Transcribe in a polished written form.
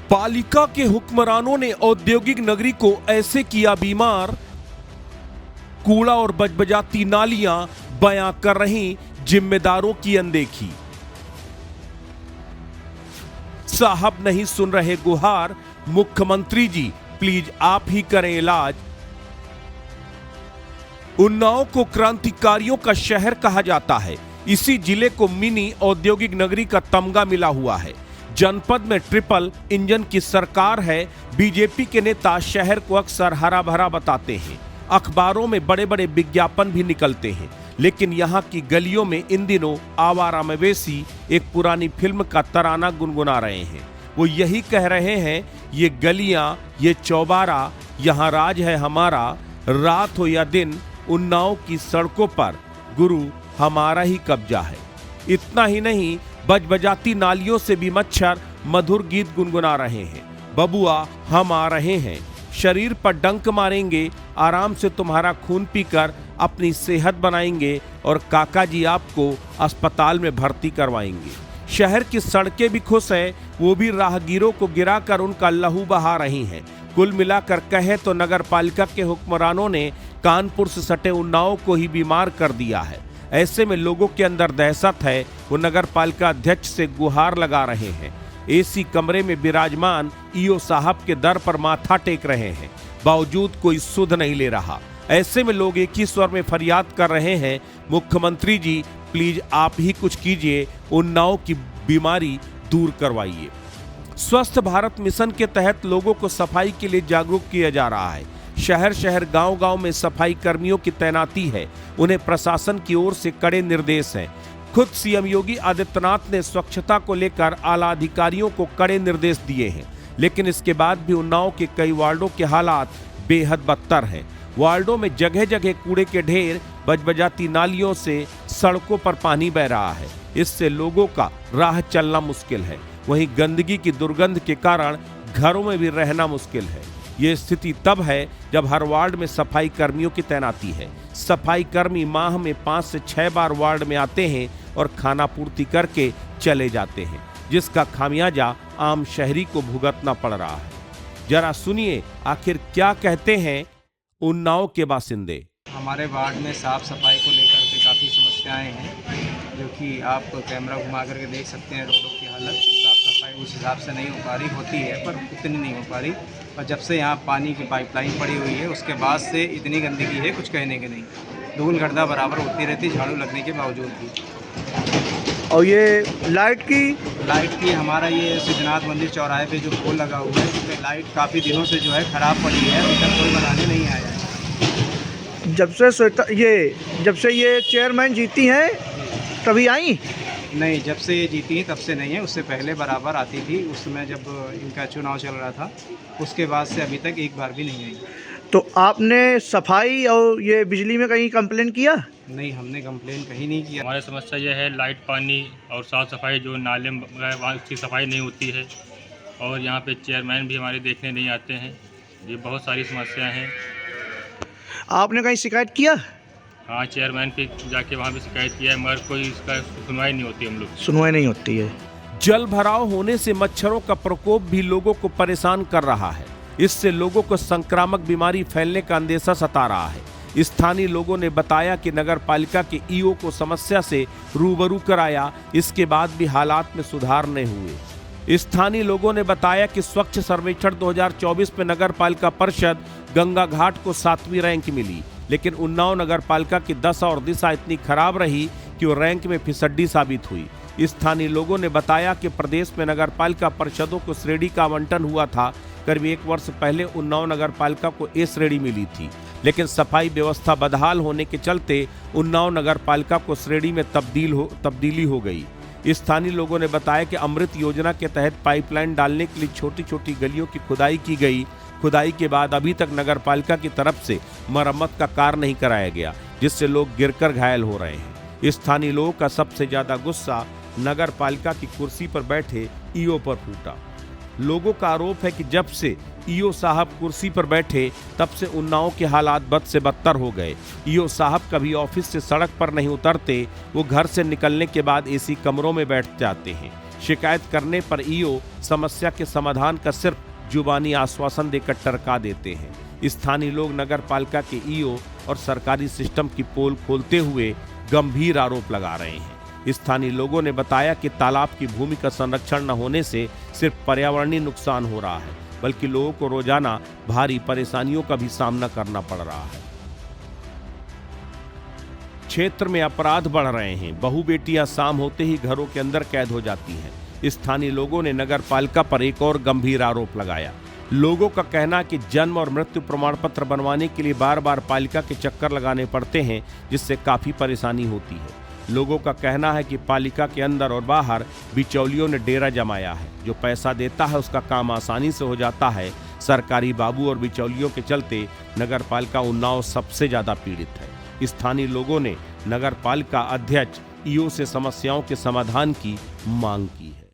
पालिका के हुक्मरानों ने औद्योगिक नगरी को ऐसे किया बीमार, कूड़ा और बजबजाती नालियां बयां कर रही जिम्मेदारों की अनदेखी। साहब नहीं सुन रहे गुहार, मुख्यमंत्री जी प्लीज आप ही करें इलाज। उन्नाव को क्रांतिकारियों का शहर कहा जाता है। इसी जिले को मिनी औद्योगिक नगरी का तमगा मिला हुआ है। जनपद में ट्रिपल इंजन की सरकार है। बीजेपी के नेता शहर को अक्सर हरा भरा बताते हैं। अखबारों में बड़े बड़े विज्ञापन भी निकलते हैं, लेकिन यहाँ की गलियों में इन दिनों आवारा मवेशी एक पुरानी फिल्म का तराना गुनगुना रहे हैं। वो यही कह रहे हैं, ये गलियां, ये चौबारा, यहाँ राज है हमारा। रात हो या दिन, उन्नाव की सड़कों पर गुरु हमारा ही कब्जा है। इतना ही नहीं, बजबजाती नालियों से भी मच्छर मधुर गीत गुनगुना रहे हैं। बबुआ हम आ रहे हैं, शरीर पर डंक मारेंगे, आराम से तुम्हारा खून पीकर अपनी सेहत बनाएंगे और काका जी आपको अस्पताल में भर्ती करवाएंगे। शहर की सड़कें भी खुश हैं, वो भी राहगीरों को गिराकर उनका लहू बहा रही हैं। कुल मिलाकर कहे तो नगर पालिका के हुक्मरानों ने कानपुर से सटे उन्नाव को ही बीमार कर दिया है। ऐसे में लोगों के अंदर दहशत है। वो नगर पालिका अध्यक्ष से गुहार लगा रहे हैं। एसी कमरे में विराजमान ईओ साहब के दर पर माथा टेक रहे हैं, बावजूद कोई सुध नहीं ले रहा। ऐसे में लोग एक ही स्वर में फरियाद कर रहे हैं, मुख्यमंत्री जी प्लीज आप ही कुछ कीजिए, उन्नाव की बीमारी दूर करवाइए। स्वस्थ भारत मिशन के तहत लोगों को सफाई के लिए जागरूक किया जा रहा है। शहर शहर गांव-गांव में सफाई कर्मियों की तैनाती है। उन्हें प्रशासन की ओर से कड़े निर्देश हैं। खुद सीएम योगी आदित्यनाथ ने स्वच्छता को लेकर आला अधिकारियों को कड़े निर्देश दिए हैं, लेकिन इसके बाद भी उन्नाव के कई वार्डों के हालात बेहद बदतर हैं। वार्डों में जगह जगह कूड़े के ढेर, बजबजाती नालियों से सड़कों पर पानी बह रहा है। इससे लोगों का राह चलना मुश्किल है। वहीं गंदगी की दुर्गंध के कारण घरों में भी रहना मुश्किल है। ये स्थिति तब है जब हर वार्ड में सफाई कर्मियों की तैनाती है। सफाई कर्मी माह में 5 से 6 बार वार्ड में आते हैं और खाना पूर्ति करके चले जाते हैं, जिसका खामियाजा आम शहरी को भुगतना पड़ रहा है। जरा सुनिए आखिर क्या कहते हैं उन्नाव के बासिंदे। हमारे वार्ड में साफ़ सफाई को लेकर के काफ़ी समस्याएं हैं, जो कि आप कैमरा घुमा करके देख सकते हैं। रोडों की हालत, साफ़ सफाई उस हिसाब से नहीं हो पा रही, होती है पर उतनी नहीं हो पा रही। और जब से यहाँ पानी की पाइपलाइन पड़ी हुई है, उसके बाद से इतनी गंदगी है कुछ कहने के नहीं। धूल गर्दा बराबर होती रहती झाड़ू लगने के बावजूद भी। और ये लाइट की हमारा ये सिद्धनाथ मंदिर चौराहे पे जो पोल लगा हुआ है, उसमें लाइट काफ़ी दिनों से जो है ख़राब पड़ी है, अभी तक कोई बनाने नहीं आया है। जब से ये चेयरमैन जीती हैं तभी आई? नहीं, जब से ये जीती तब से नहीं है, उससे पहले बराबर आती थी। उस समय जब इनका चुनाव चल रहा था, उसके बाद से अभी तक एक बार भी नहीं आई। तो आपने सफाई और ये बिजली में कहीं कंप्लेन किया? नहीं, हमने कंप्लेन कहीं नहीं किया। हमारी समस्या यह है लाइट, पानी और साफ़ सफाई, जो नाले वहाँ उसकी सफाई नहीं होती है। और यहाँ पे चेयरमैन भी हमारे देखने नहीं आते हैं। ये बहुत सारी समस्याएं हैं। आपने कहीं शिकायत किया? हाँ, चेयरमैन पे जाके वहाँ भी शिकायत किया है, मगर कोई इसका सुनवाई नहीं होती। हम लोग सुनवाई नहीं होती है। जल भराव होने से मच्छरों का प्रकोप भी लोगों को परेशान कर रहा है। इससे लोगों को संक्रामक बीमारी फैलने का अंदेशा सता रहा है। स्थानीय लोगों ने बताया कि नगर पालिका के ईओ को समस्या से रूबरू कराया, इसके बाद भी हालात में सुधार नहीं हुए। स्थानीय लोगों ने बताया कि स्वच्छ सर्वेक्षण 2024 में नगर पालिका परिषद गंगा घाट को 7वीं रैंक मिली, लेकिन उन्नाव नगर पालिका की दशा और दिशा इतनी खराब रही कि वो रैंक में फिसड्डी साबित हुई। स्थानीय लोगों ने बताया कि प्रदेश में नगर पालिका परिषदों को श्रेणी का आवंटन हुआ था। करीब 1 वर्ष पहले उन्नाव नगर पालिका को ए श्रेणी मिली थी, लेकिन सफाई व्यवस्था बदहाल होने के चलते उन्नाव नगर पालिका को श्रेणी में तब्दीली हो गई। स्थानीय लोगों ने बताया कि अमृत योजना के तहत पाइपलाइन डालने के लिए छोटी छोटी गलियों की खुदाई की गई। खुदाई के बाद अभी तक नगर पालिका की तरफ से मरम्मत का कार्य नहीं कराया गया, जिससे लोग गिरकर घायल हो रहे हैं। स्थानीय लोगों का सबसे ज्यादा गुस्सा नगर पालिका की कुर्सी पर बैठे ईओ पर फूटा। लोगों का आरोप है कि जब से ईओ साहब कुर्सी पर बैठे, तब से उन्नाव के हालात बद से बदतर हो गए। ईओ साहब कभी ऑफिस से सड़क पर नहीं उतरते, वो घर से निकलने के बाद एसी कमरों में बैठ जाते हैं। शिकायत करने पर ईओ समस्या के समाधान का सिर्फ जुबानी आश्वासन देकर टरका देते हैं। स्थानीय लोग नगर पालिका के ईओ और सरकारी सिस्टम की पोल खोलते हुए गंभीर आरोप लगा रहे हैं। स्थानीय लोगों ने बताया कि तालाब की भूमि का संरक्षण न होने से सिर्फ पर्यावरणीय नुकसान हो रहा है, बल्कि लोगों को रोजाना भारी परेशानियों का भी सामना करना पड़ रहा है। क्षेत्र में अपराध बढ़ रहे हैं। बहू बेटियां शाम होते ही घरों के अंदर कैद हो जाती हैं। स्थानीय लोगों ने नगर पालिका पर एक और गंभीर आरोप लगाया। लोगों का कहना है कि जन्म और मृत्यु प्रमाण पत्र बनवाने के लिए बार बार पालिका के चक्कर लगाने पड़ते हैं, जिससे काफी परेशानी होती है। लोगों का कहना है कि पालिका के अंदर और बाहर बिचौलियों ने डेरा जमाया है। जो पैसा देता है उसका काम आसानी से हो जाता है। सरकारी बाबू और बिचौलियों के चलते नगर पालिका उन्नाव सबसे ज्यादा पीड़ित है। स्थानीय लोगों ने नगर पालिका अध्यक्ष ईओ से समस्याओं के समाधान की मांग की।